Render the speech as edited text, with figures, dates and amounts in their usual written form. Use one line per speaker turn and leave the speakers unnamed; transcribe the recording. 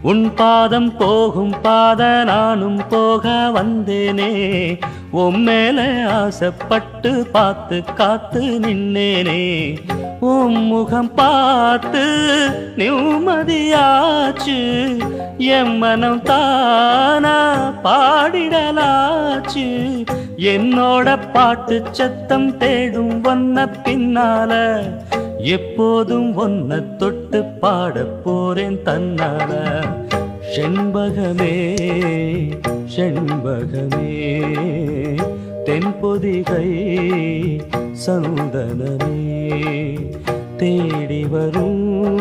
உன் பாதம் போகும் பாத நானும் போக வந்தேனே. உன் மேல ஆசைப்பட்டு பார்த்து காத்து நின்னேனே. உன் முகம் பார்த்து நிம்மதியாச்சு. என் மனம் தானா பாடிடலாச்சு. என்னோட பாட்டு சத்தம் தேடும் வந்த பின்னால எப்போதும் ஒன்ன தொட்டு பாட போறேன் தன்னால. செண்பகமே செண்பகமே தென்பொதிகை சந்தனமே தேடி வரும்